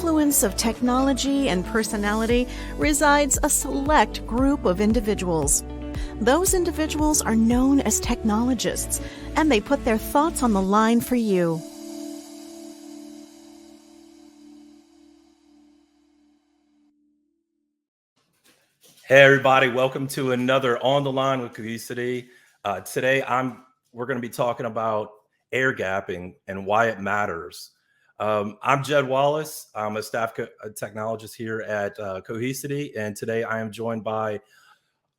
influence of technology and personality resides a select group of individuals. Those individuals are known as technologists, and they put their thoughts on the line for you. Hey everybody, welcome to another On the Line with Cohesity. Today we're going to be talking about air gapping and why it matters. I'm Jed Wallace. I'm a technologist here at Cohesity, and today I am joined by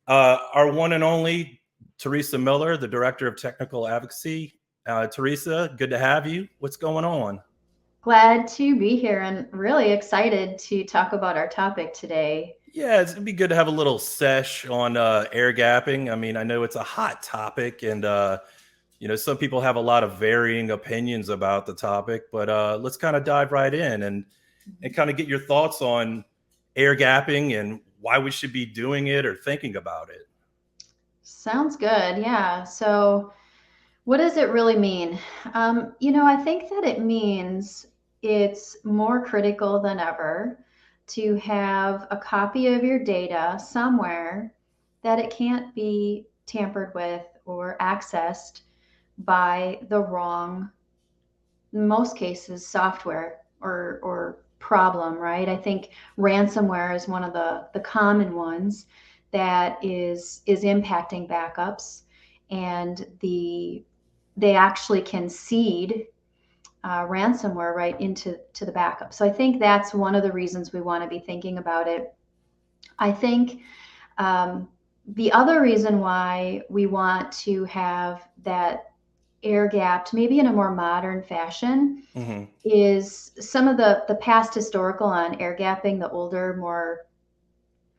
our one and only Theresa Miller, the Director of Technical Advocacy. Theresa, good to have you. What's going on? Glad to be here and really excited to talk about our topic today. Yeah, it'd be good to have a little sesh on air gapping. I mean, I know it's a hot topic, and some people have a lot of varying opinions about the topic. But let's kind of dive right in and kind of get your thoughts on air gapping and why we should be doing it or thinking about it. Sounds good. Yeah. So, what does it really mean? I think that it means it's more critical than ever to have a copy of your data somewhere that it can't be tampered with or accessed by the wrong, in most cases, software or problem, right? I think ransomware is one of the common ones that is impacting backups, and they actually can seed ransomware right into the backup. So I think that's one of the reasons we want to be thinking about it. I think the other reason why we want to have that air gapped, maybe in a more modern fashion, is some of the past historical on air gapping, the older, more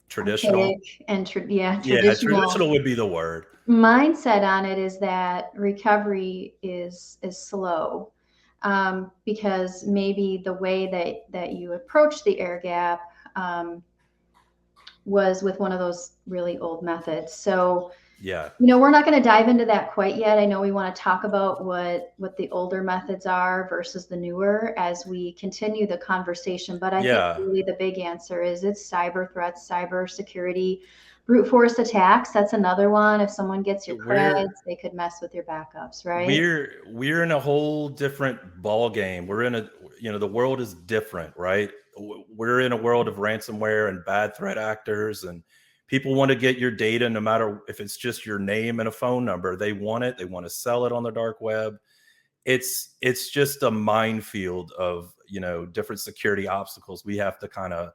Traditional. Traditional would be the word. mindset on it is that recovery is slow, because maybe the way that you approach the air gap was with one of those really old methods. So yeah, we're not going to dive into that quite yet. I know we want to talk about what the older methods are versus the newer as we continue the conversation. But I think really the big answer is it's cyber threats, cyber security, brute force attacks. That's another one. If someone gets your creds, they could mess with your backups, right? We're in a whole different ball game. We're in the world is different, right? We're in a world of ransomware and bad threat actors, and people want to get your data no matter if it's just your name and a phone number. They want it. They want to sell it on the dark web. It's just a minefield of, different security obstacles we have to kind of,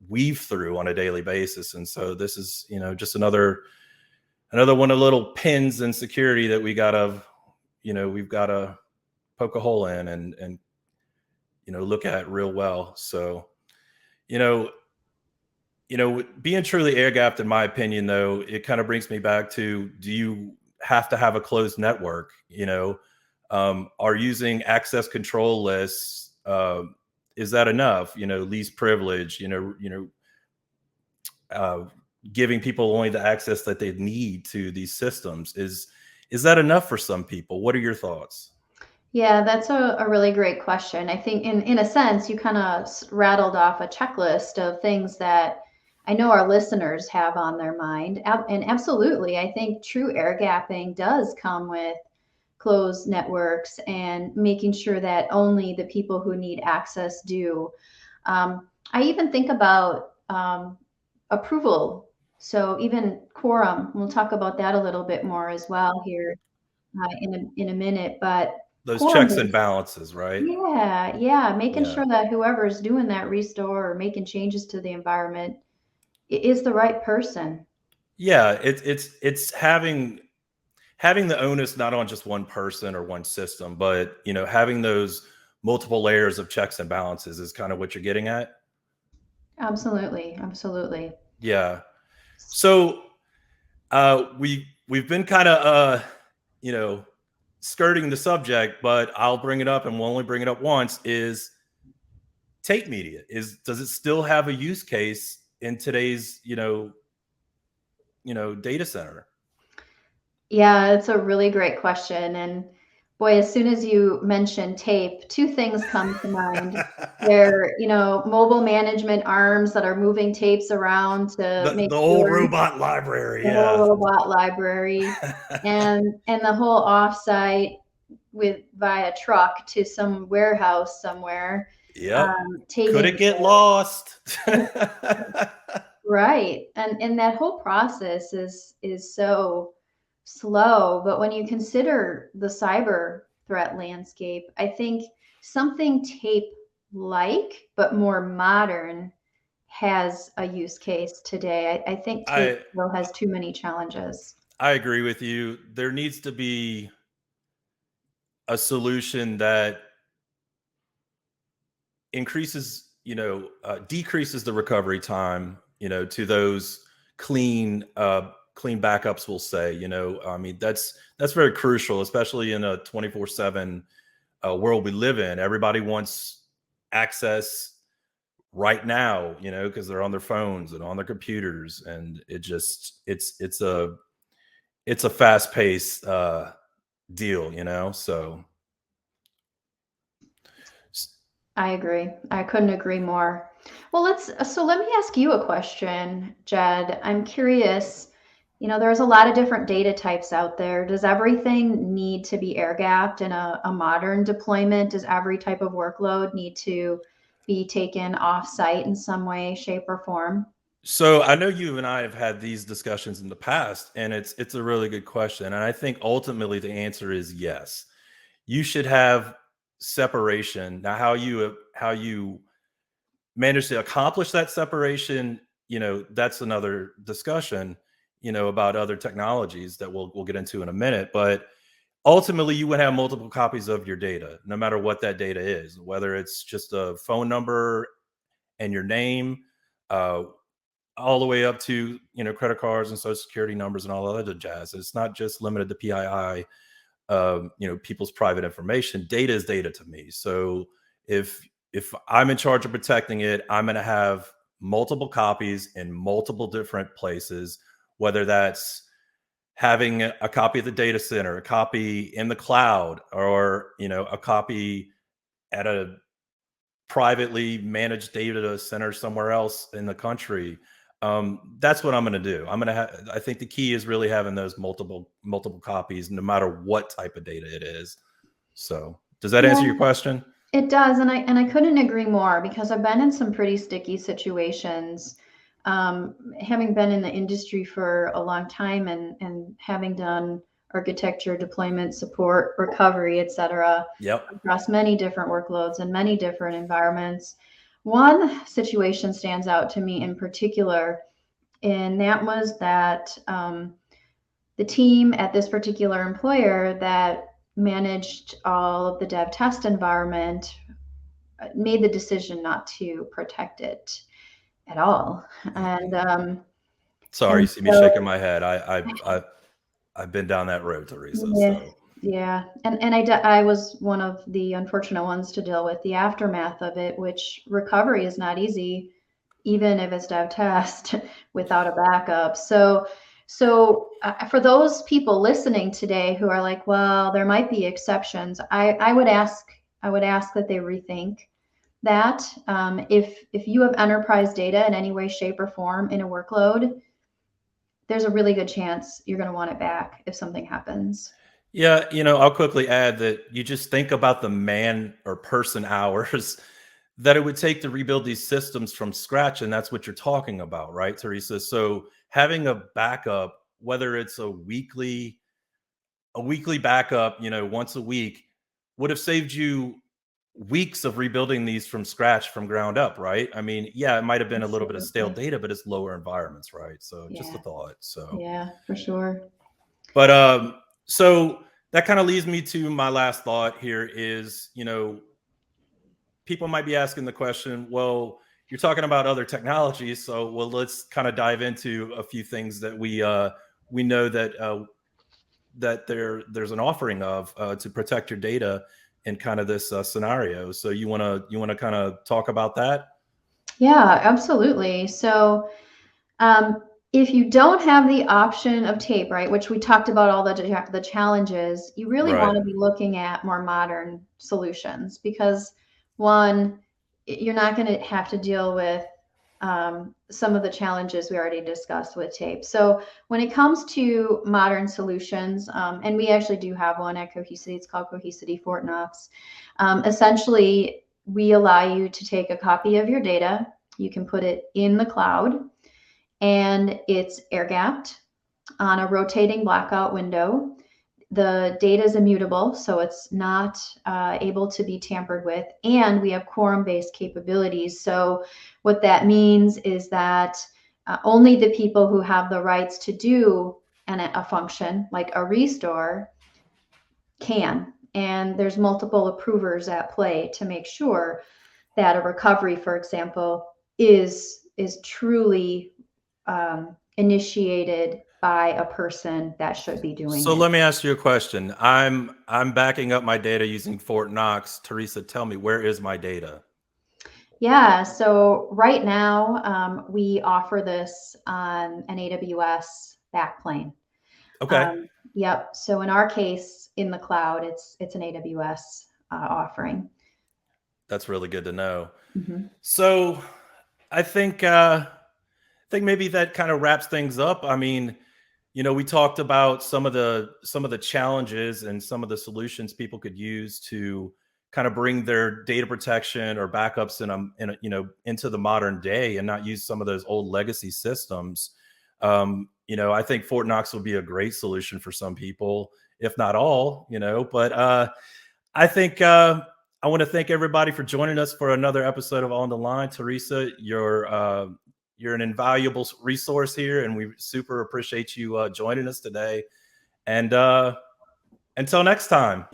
weave through on a daily basis. And so this is, just another one of the little pins in security that we've got to poke a hole in and look at real well. So, being truly air gapped, in my opinion, though, it kind of brings me back to, do you have to have a closed network? Are using access control lists, is that enough? Least privilege, giving people only the access that they need to these systems. Is that enough for some people? What are your thoughts? Yeah, that's a really great question. I think in a sense, you kind of rattled off a checklist of things that I know our listeners have on their mind. And absolutely, I think true air gapping does come with closed networks and making sure that only the people who need access do. I even think about approval. So even quorum, we'll talk about that a little bit more as well here in a minute. But those checks and balances, right? Yeah. Making sure that whoever's doing that restore or making changes to the environment is the right person. Yeah, it's having the onus not on just one person or one system, but having those multiple layers of checks and balances is kind of what you're getting at. Absolutely. Yeah. So we've been kind of skirting the subject, but I'll bring it up, and we'll only bring it up once. Is tape media, does it still have a use case in today's data center? Yeah, it's a really great question. And Boy, as soon as you mention tape, two things come to mind. They're, mobile management arms that are moving tapes around to make The old sure robot library, the whole yeah. robot library, and the whole offsite with via truck to some warehouse somewhere, Yep. Could taking it get lost? right. And that whole process is so slow. But when you consider the cyber threat landscape, I think something tape like but more modern has a use case today. I think tape I still has too many challenges. I agree with you. There needs to be a solution that increases, decreases the recovery time, to those clean backups. We'll say, I mean, that's very crucial, especially in a 24/7 world we live in. Everybody wants access right now, because they're on their phones and on their computers, and it's a fast paced deal, so. I agree. I couldn't agree more. Well, let me ask you a question, Jed. I'm curious, there's a lot of different data types out there. Does everything need to be air gapped in a modern deployment? Does every type of workload need to be taken off site in some way, shape, or form? So I know you and I have had these discussions in the past, and it's a really good question. And I think ultimately the answer is yes. You should have separation. Now, how you manage to accomplish that separation, that's another discussion, about other technologies that we'll get into in a minute. But ultimately, you would have multiple copies of your data, no matter what that data is, whether it's just a phone number and your name. All the way up to credit cards and social security numbers and all that other jazz. It's not just limited to PII. People's private information. Data is data to me. So if I'm in charge of protecting it, I'm going to have multiple copies in multiple different places, whether that's having a copy of the data center, a copy in the cloud, or a copy at a privately managed data center somewhere else in the country. That's what I'm going to do. I think the key is really having those multiple copies, no matter what type of data it is. So does that answer your Yeah, question? it does, and I couldn't agree more because I've been in some pretty sticky situations. Having been in the industry for a long time and having done architecture, deployment, support, recovery, et cetera, Yep. across many different workloads and many different environments. One situation stands out to me in particular, and that was that the team at this particular employer that managed all of the dev test environment made the decision not to protect it at all. And Sorry, you and see me so shaking my head. I've been down that road, Theresa. yeah, So yeah. And I was one of the unfortunate ones to deal with the aftermath of it, which recovery is not easy, even if it's dev test without a backup. So for those people listening today who are like, well, there might be exceptions, I would ask that they rethink that. If you have enterprise data in any way, shape, or form in a workload, there's a really good chance you're going to want it back if something happens. yeah, I'll quickly add that you just think about the man or person hours that it would take to rebuild these systems from scratch, and that's what you're talking about, right, Teresa? So having a backup, whether it's a weekly backup, once a week, would have saved you weeks of rebuilding these from scratch, from ground up, right? I mean, yeah, it might have been a little bit of stale Absolutely. data, but it's lower environments, right? So just a Yeah. thought. So, Yeah, for sure. but so that kind of leads me to my last thought here is, people might be asking the question, well, you're talking about other technologies, so well, let's kind of dive into a few things that we know that there's an offering of to protect your data in kind of this scenario. So you want to kind of talk about that? Yeah, absolutely. So, um, If you don't have the option of tape, right, which we talked about all the challenges, you really Right. want to be looking at more modern solutions because one, you're not going to have to deal with some of the challenges we already discussed with tape. So when it comes to modern solutions, and we actually do have one at Cohesity, it's called Cohesity Fort Knox. Essentially, we allow you to take a copy of your data, you can put it in the cloud, and it's air gapped on a rotating blackout window. The data is immutable, so it's not able to be tampered with. And we have quorum-based capabilities. So what that means is that only the people who have the rights to do a function, like a restore, can. And there's multiple approvers at play to make sure that a recovery, for example, is truly initiated by a person that should be doing So it. let me ask you a question. I'm backing up my data using Fort Knox. Theresa, tell me, where is my data? Yeah, so right now we offer this on an AWS backplane. Okay. Yep. So in our case, in the cloud, it's an AWS offering. That's really good to know. Mhm. So I think maybe that kind of wraps things up. I mean, we talked about some of the challenges and some of the solutions people could use to kind of bring their data protection or backups into the modern day and not use some of those old legacy systems. I think Fort Knox would be a great solution for some people, if not all. But I think I want to thank everybody for joining us for another episode of On the Line. Theresa, you're an invaluable resource here, and we super appreciate you joining us today. And until next time.